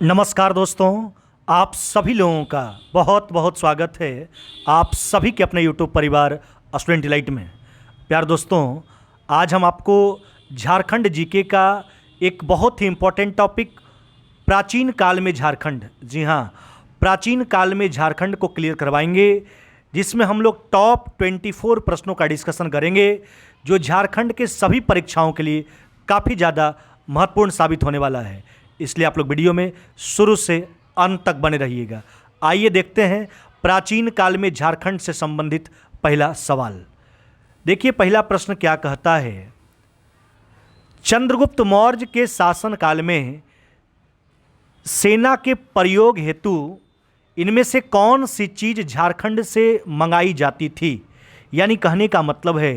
नमस्कार दोस्तों, आप सभी लोगों का बहुत बहुत स्वागत है आप सभी के अपने YouTube परिवार स्टूडेंट डिलाइट में। प्यार दोस्तों, आज हम आपको झारखंड जीके का एक बहुत ही इम्पोर्टेंट टॉपिक प्राचीन काल में झारखंड, जी हाँ, प्राचीन काल में झारखंड को क्लियर करवाएंगे, जिसमें हम लोग टॉप 24 प्रश्नों का डिस्कशन करेंगे जो झारखंड के सभी परीक्षाओं के लिए काफ़ी ज़्यादा महत्वपूर्ण साबित होने वाला है। इसलिए आप लोग वीडियो में शुरू से अंत तक बने रहिएगा। आइए देखते हैं प्राचीन काल में झारखंड से संबंधित पहला सवाल। देखिए पहला प्रश्न क्या कहता है। चंद्रगुप्त मौर्य के शासन काल में सेना के प्रयोग हेतु इनमें से कौन सी चीज़ झारखंड से मंगाई जाती थी। यानी कहने का मतलब है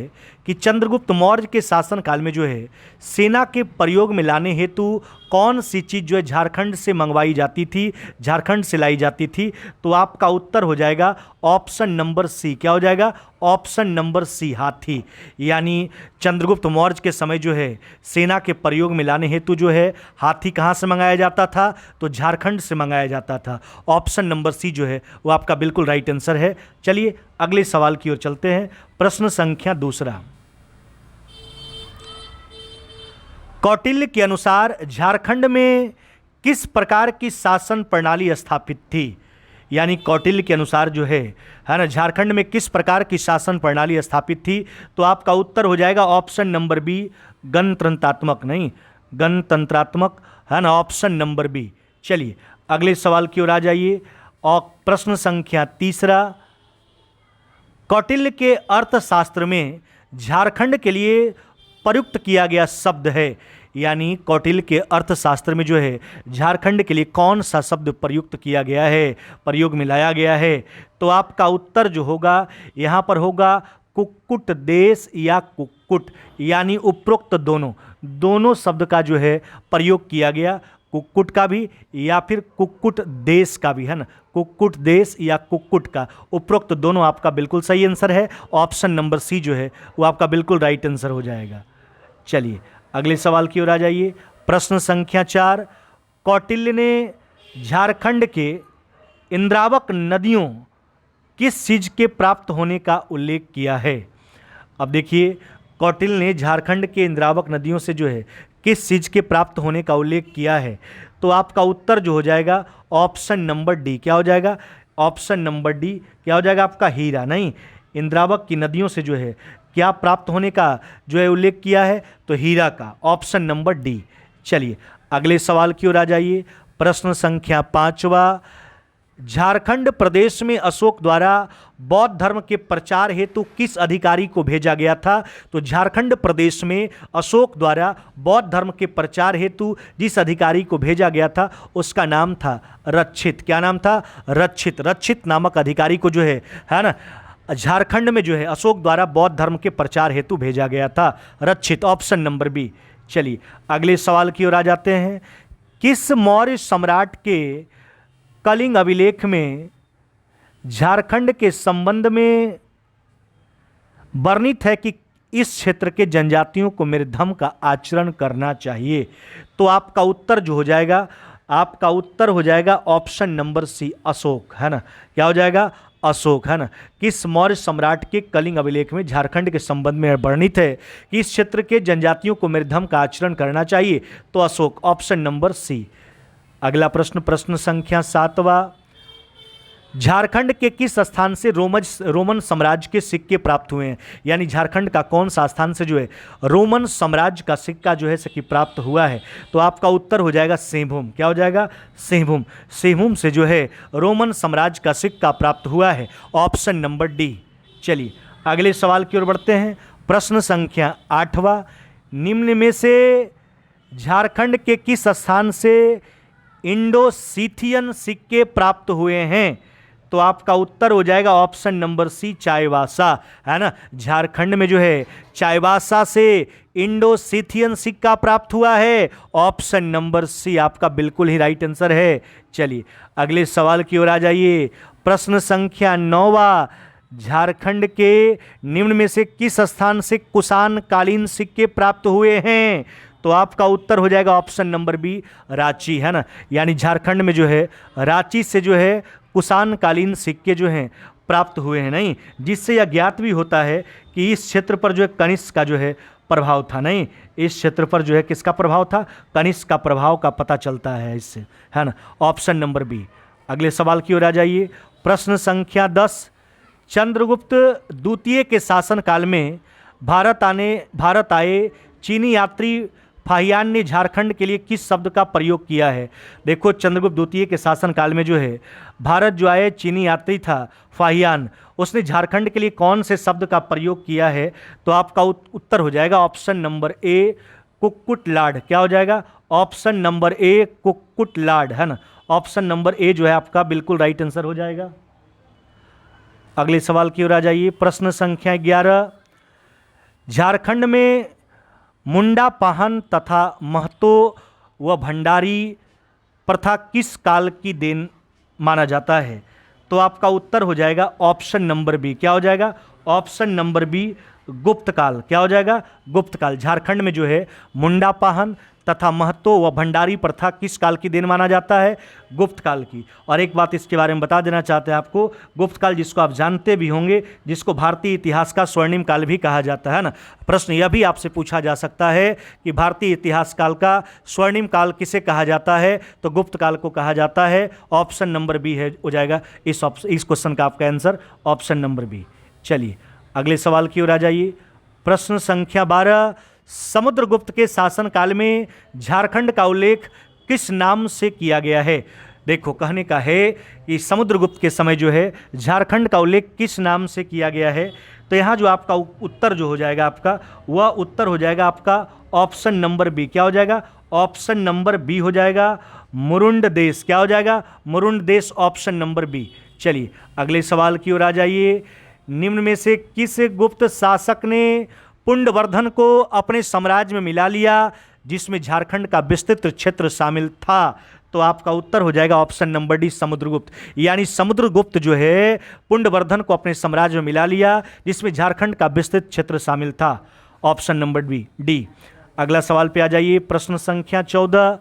कि चंद्रगुप्त मौर्य के शासन काल में जो है सेना के प्रयोग में लाने हेतु कौन सी चीज़ जो है झारखंड से मंगवाई जाती थी, झारखंड से लाई जाती थी। तो आपका उत्तर हो जाएगा ऑप्शन नंबर सी। क्या हो जाएगा? ऑप्शन नंबर सी, हाथी। यानी चंद्रगुप्त मौर्य के समय जो है सेना के प्रयोग में लाने हेतु जो है हाथी कहाँ से मंगाया जाता था? तो झारखंड से मंगाया जाता था। ऑप्शन नंबर सी जो है वो आपका बिल्कुल राइट आंसर है। चलिए अगले सवाल की ओर चलते हैं। प्रश्न संख्या दूसरा। कौटिल्य के अनुसार झारखंड में किस प्रकार की शासन प्रणाली स्थापित थी। यानी कौटिल्य के अनुसार जो है ना, झारखंड में किस प्रकार की शासन प्रणाली स्थापित थी। तो आपका उत्तर हो जाएगा ऑप्शन नंबर बी, गणतंत्रात्मक, नहीं गणतंत्रात्मक, है ना, ऑप्शन नंबर बी। चलिए अगले सवाल की ओर आ जाइए। और प्रश्न संख्या तीसरा। कौटिल्य के अर्थशास्त्र में झारखंड के लिए प्रयुक्त किया गया शब्द है। यानी कौटिल्य के अर्थशास्त्र में जो है झारखंड के लिए कौन सा शब्द प्रयुक्त किया गया है, प्रयोग में लाया गया है। तो आपका उत्तर जो होगा यहाँ पर होगा कुक्कुट देश या कुक्कुट। यानी उपरोक्त दोनों शब्द का जो है प्रयोग किया गया, कुक्कुट का भी या फिर कुक्कुट देश का भी, है ना, कुक्कुट देश या कुक्कुट का, उपरोक्त दोनों आपका बिल्कुल सही आंसर है। ऑप्शन नंबर सी जो है वो आपका बिल्कुल राइट आंसर हो जाएगा। चलिए अगले सवाल की ओर आ जाइए। प्रश्न संख्या 4। कौटिल्य ने झारखंड के इंद्रावक नदियों किस चीज के प्राप्त होने का उल्लेख किया है। अब देखिए कौटिल्य ने झारखंड के इंद्रावक नदियों से जो है किस चीज के प्राप्त होने का उल्लेख किया है। तो आपका उत्तर जो हो जाएगा ऑप्शन नंबर डी। क्या हो जाएगा? Option number D. क्या हो जाएगा आपका? हीरा। नहीं, इंद्रावक की नदियों से जो है क्या प्राप्त होने का जो है उल्लेख किया है, तो हीरा का, ऑप्शन नंबर डी। चलिए अगले सवाल की ओर आ जाइए। प्रश्न संख्या 5वां। झारखंड प्रदेश में अशोक द्वारा बौद्ध धर्म के प्रचार हेतु किस अधिकारी को भेजा गया था। तो झारखंड प्रदेश में अशोक द्वारा बौद्ध धर्म के प्रचार हेतु जिस अधिकारी को भेजा गया था उसका नाम था रक्षित। क्या नाम था? रक्षित। रक्षित नामक अधिकारी को जो है ना, झारखंड में जो है अशोक द्वारा बौद्ध धर्म के प्रचार हेतु भेजा गया था, रक्षित, ऑप्शन नंबर बी। चलिए अगले सवाल की ओर आ जाते हैं। किस मौर्य सम्राट के कलिंग अभिलेख में झारखंड के संबंध में वर्णित है कि इस क्षेत्र के जनजातियों को मेरे धर्म का आचरण करना चाहिए। तो आपका उत्तर जो हो जाएगा, आपका उत्तर हो जाएगा ऑप्शन नंबर सी, अशोक, है ना। क्या हो जाएगा? अशोक, है ना। किस मौर्य सम्राट के कलिंग अभिलेख में झारखंड के संबंध में वर्णित है कि इस क्षेत्र के जनजातियों को मेरे धर्म का आचरण करना चाहिए। तो अशोक, ऑप्शन नंबर सी। अगला प्रश्न, प्रश्न संख्या 7वां। झारखंड के किस स्थान से रोमन साम्राज्य के सिक्के प्राप्त हुए हैं। यानी झारखंड का कौन सा स्थान से जो है रोमन साम्राज्य का सिक्का जो है सकी प्राप्त हुआ है। तो आपका उत्तर हो जाएगा सिंहभूम। क्या हो जाएगा? सिंहभूम। सिंहभूम से जो है रोमन साम्राज्य का सिक्का प्राप्त हुआ है, ऑप्शन नंबर डी। चलिए अगले सवाल की ओर बढ़ते हैं। प्रश्न संख्या 8वां। निम्न में से झारखंड के किस स्थान से इंडो-सीथियन सिक्के प्राप्त हुए हैं। तो आपका उत्तर हो जाएगा ऑप्शन नंबर सी, चाईबासा, है ना। झारखंड में जो है चाईबासा से इंडो-सीथियन सिक्का प्राप्त हुआ है, ऑप्शन नंबर सी आपका बिल्कुल ही राइट आंसर है। चलिए अगले सवाल की ओर आ जाइए। प्रश्न संख्या 9वां। झारखंड के निम्न में से किस स्थान से कुषाण कालीन सिक्के प्राप्त हुए हैं। तो आपका उत्तर हो जाएगा ऑप्शन नंबर बी, रांची, है ना। यानी झारखंड में जो है रांची से जो है कुषाण कालीन सिक्के जो हैं प्राप्त हुए हैं, नहीं, जिससे यह ज्ञात भी होता है कि इस क्षेत्र पर जो है कनिष्क का जो है प्रभाव था, नहीं, इस क्षेत्र पर जो है किसका प्रभाव था, कनिष्क का प्रभाव का पता चलता है इससे, है ना। Option number B. अगले सवाल की ओर आ जाइए। प्रश्न संख्या 10, चंद्रगुप्त द्वितीय के शासनकाल में भारत आए चीनी यात्री फाहियान ने झारखंड के लिए किस शब्द का प्रयोग किया है। देखो, चंद्रगुप्त द्वितीय के शासनकाल में जो है भारत जो आए चीनी यात्री था फाहियान, उसने झारखंड के लिए कौन से शब्द का प्रयोग किया है। तो आपका उत्तर हो जाएगा ऑप्शन नंबर ए, कुक्कुटलाड। क्या हो जाएगा, ऑप्शन नंबर ए, कुक्कुटलाड, है ना। ऑप्शन नंबर ए जो है आपका बिल्कुल राइट आंसर हो जाएगा। अगले सवाल की ओर आ जाइए। प्रश्न संख्या 11, झारखंड में मुंडा पाहन तथा महतो व भंडारी प्रथा किस काल की देन माना जाता है। तो आपका उत्तर हो जाएगा ऑप्शन नंबर बी। क्या हो जाएगा, ऑप्शन नंबर बी, गुप्त काल। क्या हो जाएगा, गुप्त काल। झारखंड में जो है मुंडा पाहन तथा महतो व भंडारी प्रथा किस काल की देन माना जाता है, गुप्त काल की। और एक बात इसके बारे में बता देना चाहते हैं आपको, गुप्त काल जिसको आप जानते भी होंगे, जिसको भारतीय इतिहास का स्वर्णिम काल भी कहा जाता है ना। प्रश्न यह भी आपसे पूछा जा सकता है कि भारतीय इतिहास काल का स्वर्णिम काल किसे कहा जाता है, तो गुप्त काल को कहा जाता है। ऑप्शन नंबर बी है हो जाएगा इस क्वेश्चन का आपका आंसर, ऑप्शन नंबर बी। चलिए अगले सवाल की ओर आ जाइए। प्रश्न संख्या 12, समुद्रगुप्त के शासनकाल में झारखंड का उल्लेख किस नाम से किया गया है। देखो, कहने का है कि समुद्रगुप्त के समय जो है झारखंड का उल्लेख किस नाम से किया गया है। तो यहाँ जो आपका उत्तर जो हो जाएगा आपका, वह उत्तर हो जाएगा आपका ऑप्शन नंबर बी। क्या हो जाएगा, ऑप्शन नंबर बी हो जाएगा, मुरुंड देश। क्या हो जाएगा, मुरुंड देश, ऑप्शन नंबर बी। चलिए अगले सवाल की ओर आ जाइए। निम्न में से किस गुप्त शासक ने पुंडवर्धन को अपने साम्राज्य में मिला लिया जिसमें झारखंड का विस्तृत क्षेत्र शामिल था। तो आपका उत्तर हो जाएगा ऑप्शन नंबर डी, समुद्रगुप्त। यानी समुद्रगुप्त जो है पुंडवर्धन को अपने साम्राज्य में मिला लिया जिसमें झारखंड का विस्तृत क्षेत्र शामिल था। Option number B, D. अगला सवाल पे आ जाइए। प्रश्न संख्या 14,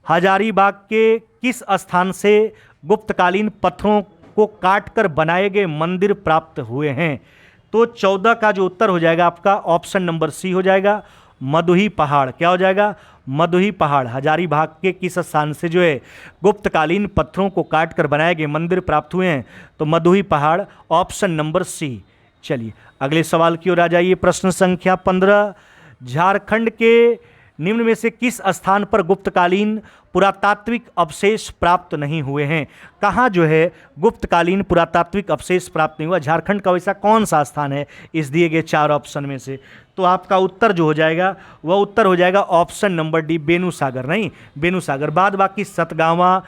हजारीबाग के किस स्थान से गुप्तकालीन पत्थरों को काटकर बनाए गए मंदिर प्राप्त हुए हैं। तो 14 का जो उत्तर हो जाएगा आपका ऑप्शन नंबर सी हो जाएगा, मधुही पहाड़। क्या हो जाएगा, मधुही पहाड़। हजारीबाग के किस स्थान से जो है गुप्तकालीन पत्थरों को काटकर बनाए गए मंदिर प्राप्त हुए हैं, तो मधुही पहाड़, ऑप्शन नंबर सी। चलिए अगले सवाल की ओर आ जाइए। प्रश्न संख्या 15, झारखंड के निम्न में से किस स्थान पर गुप्तकालीन पुरातात्विक अवशेष प्राप्त नहीं हुए हैं। कहाँ जो है गुप्तकालीन पुरातात्विक अवशेष प्राप्त नहीं हुआ, झारखंड का वैसा कौन सा स्थान है इस दिए गए 4 ऑप्शन में से। तो आपका उत्तर जो हो जाएगा वह उत्तर हो जाएगा ऑप्शन नंबर डी, बेनूसागर। नहीं, बेनूसागर। बाद बाकी सतगावा,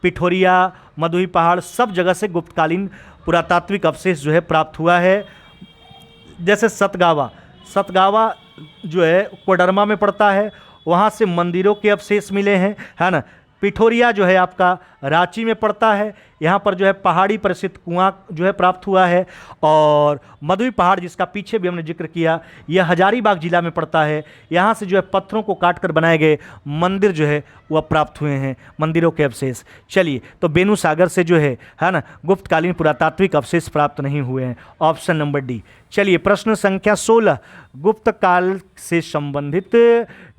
पिठोरिया, मधुही पहाड़, सब जगह से गुप्तकालीन पुरातात्विक अवशेष जो है प्राप्त हुआ है। जैसे सतगावा जो है कोडरमा में पड़ता है, वहाँ से मंदिरों के अवशेष मिले हैं, है ना। पिठोरिया जो है आपका रांची में पड़ता है, यहाँ पर जो है पहाड़ी प्रसिद्ध कुआं जो है प्राप्त हुआ है। और मधुई पहाड़ जिसका पीछे भी हमने जिक्र किया, यह हजारीबाग जिला में पड़ता है, यहाँ से जो है पत्थरों को काटकर बनाए गए मंदिर जो है वह प्राप्त हुए हैं, मंदिरों के अवशेष। चलिए, तो बेनूसागर से जो है ना गुप्तकालीन पुरातात्विक अवशेष प्राप्त नहीं हुए हैं, ऑप्शन नंबर डी। चलिए प्रश्न संख्या 16, गुप्त काल से संबंधित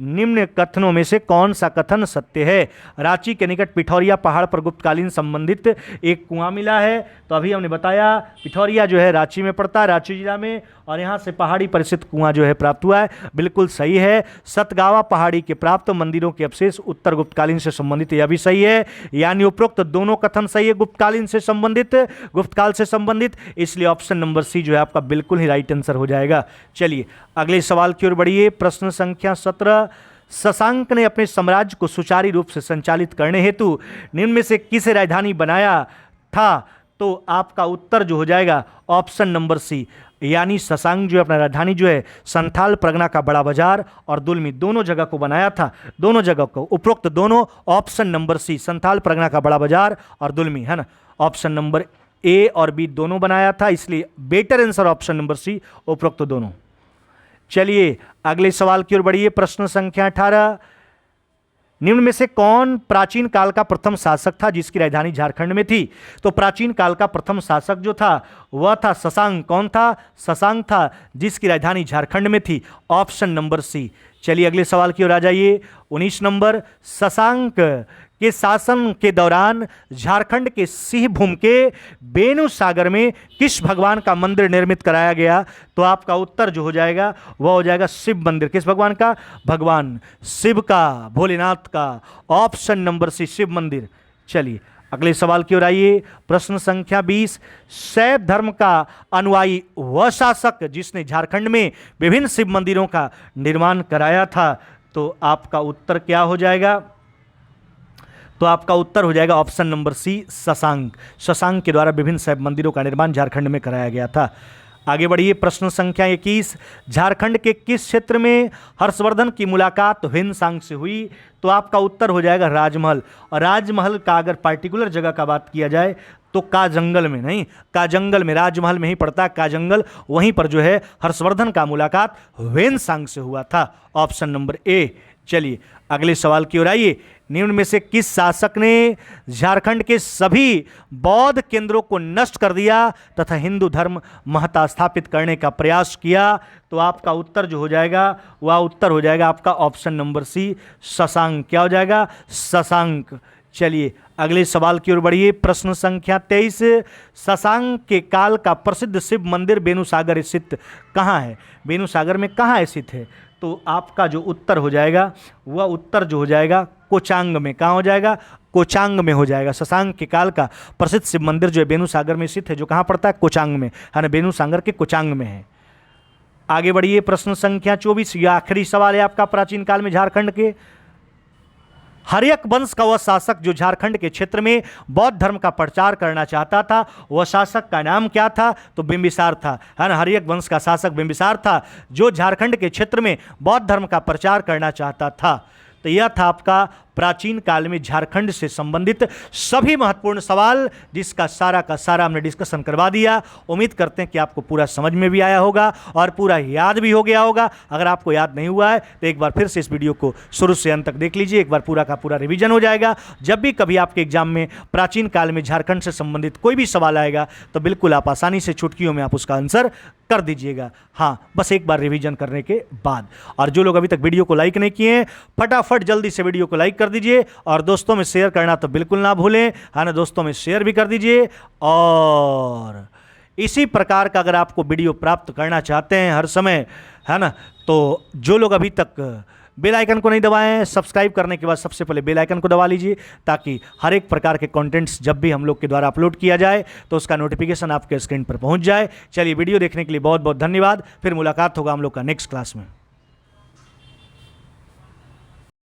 निम्न कथनों में से कौन सा कथन सत्य है। रांची के निकट पिठौरिया पहाड़ पर गुप्तकालीन संबंधित एक कुआं मिला है। तो अभी हमने बताया पिठौरिया जो है रांची में पड़ता है, रांची जिला में, और यहाँ से पहाड़ी परिचित कुआं जो है प्राप्त हुआ है, बिल्कुल सही है। सतगावा पहाड़ी के प्राप्त मंदिरों के अवशेष उत्तर गुप्तकालीन से संबंधित, यह भी सही है। यानी उपरोक्त दोनों कथन सही है, गुप्तकालीन से संबंधित, गुप्तकाल से संबंधित, इसलिए ऑप्शन नंबर सी जो है आपका बिल्कुल ही राइट आंसर हो जाएगा। चलिए अगले सवाल की ओर बढ़िए। प्रश्न संख्या 17, शशांक ने अपने साम्राज्य को सुचारू रूप से संचालित करने हेतु निम्न में से किसे राजधानी बनाया था। तो आपका उत्तर जो हो जाएगा ऑप्शन नंबर सी, यानी शशांक जो है अपना राजधानी जो है संथाल परगना का बड़ा बाजार और दुलमी दोनों जगह को बनाया था, दोनों जगह को, उपरोक्त दोनों, option number C, Santhal Pargana का बड़ा बाजार और दुलमी, है ना। ऑप्शन नंबर ए और बी दोनों बनाया था, इसलिए better answer option number C, उपरोक्त दोनों। चलिए अगले सवाल की ओर बढ़िए। प्रश्न संख्या 18, निम्न में से कौन प्राचीन काल का प्रथम शासक था जिसकी राजधानी झारखंड में थी? तो प्राचीन काल का प्रथम शासक जो था वह था शशांक। कौन था? शशांक था, जिसकी राजधानी झारखंड में थी। Option number C. चलिए अगले सवाल की ओर आ जाइए। 19 नंबर, शशांक के शासन के दौरान झारखंड के सिंहभूम के बेनू सागर में किस भगवान का मंदिर निर्मित कराया गया? तो आपका उत्तर जो हो जाएगा वह हो जाएगा शिव मंदिर। किस भगवान का? भगवान शिव का, भोलेनाथ का। ऑप्शन नंबर सी, शिव मंदिर। चलिए अगले सवाल की ओर आइए। प्रश्न संख्या 20, शैव धर्म का अनुयायी वह शासक जिसने झारखंड में विभिन्न शिव मंदिरों का निर्माण कराया था? तो आपका उत्तर क्या हो जाएगा? तो आपका उत्तर हो जाएगा option number C, Shashank. Shashank के द्वारा विभिन्न शैव मंदिरों का निर्माण झारखंड में कराया गया था। आगे बढ़िए। प्रश्न संख्या 21, झारखंड के किस क्षेत्र में हर्षवर्धन की मुलाकात ह्वेनसांग से हुई? तो आपका उत्तर हो जाएगा राजमहल। और राजमहल का अगर पार्टिकुलर जगह का बात किया जाए तो काजंगल में नहीं, काजंगल में, राजमहल में ही पड़ता है काजंगल, वहीं पर जो है हर्षवर्धन का मुलाकात ह्वेनसांग से हुआ था। Option number A. चलिए अगले सवाल की ओर आइए। निम्न में से किस शासक ने झारखंड के सभी बौद्ध केंद्रों को नष्ट कर दिया तथा हिंदू धर्म महत्ता स्थापित करने का प्रयास किया? तो आपका उत्तर जो हो जाएगा वह उत्तर हो जाएगा आपका ऑप्शन नंबर सी, शशांक। क्या हो जाएगा? शशांक। चलिए अगले सवाल की ओर बढ़िए। प्रश्न संख्या 23, शशांक के काल का प्रसिद्ध शिव मंदिर बेनुसागर स्थित कहाँ है? बेनुसागर में कहाँ स्थित है? तो आपका जो उत्तर हो जाएगा वह उत्तर जो हो जाएगा कोचांग में। कहाँ हो जाएगा? कोचांग में हो जाएगा। शशांक के काल का प्रसिद्ध शिव मंदिर जो है बेनुसागर में स्थित है, जो कहाँ पड़ता है? कोचांग में, है ना, बेनुसागर के कोचांग में है। आगे बढ़िए। प्रश्न संख्या 24, यह आखिरी सवाल है आपका प्राचीन काल में झारखंड के। हर्यक वंश का वह शासक जो झारखंड के क्षेत्र में बौद्ध धर्म का प्रचार करना चाहता था, वह शासक का नाम क्या था? तो बिंबिसार था, है ना। हर्यक वंश का शासक बिंबिसार था जो झारखंड के क्षेत्र में बौद्ध धर्म का प्रचार करना चाहता था। तो यह था आपका प्राचीन काल में झारखंड से संबंधित सभी महत्वपूर्ण सवाल, जिसका सारा का सारा हमने डिस्कशन करवा दिया। उम्मीद करते हैं कि आपको पूरा समझ में भी आया होगा और पूरा याद भी हो गया होगा। अगर आपको याद नहीं हुआ है तो एक बार फिर से इस वीडियो को शुरू से अंत तक देख लीजिए, एक बार पूरा का पूरा रिवीजन हो जाएगा। जब भी कभी आपके एग्जाम में प्राचीन काल में झारखंड से संबंधित कोई भी सवाल आएगा तो बिल्कुल आप आसानी से चुटकियों में आप उसका आंसर कर दीजिएगा। हाँ, बस एक बार रिवीजन करने के बाद। और जो लोग अभी तक वीडियो को लाइक नहीं किए हैं, फटाफट जल्दी से वीडियो को लाइक कर दीजिए और दोस्तों में शेयर करना तो बिल्कुल ना भूलें, है ना। दोस्तों में शेयर भी कर दीजिए। और इसी प्रकार का अगर आपको वीडियो प्राप्त करना चाहते हैं हर समय, है ना, तो जो लोग अभी तक बेल आइकन को नहीं दबाएं हैं, सब्सक्राइब करने के बाद सबसे पहले बेल आइकन को दबा लीजिए, ताकि हर एक प्रकार के कंटेंट्स जब भी हम लोग के द्वारा अपलोड किया जाए तो उसका नोटिफिकेशन आपके स्क्रीन पर पहुंच जाए। चलिए वीडियो देखने के लिए बहुत बहुत धन्यवाद। फिर मुलाकात होगा हम लोग का नेक्स्ट क्लास में।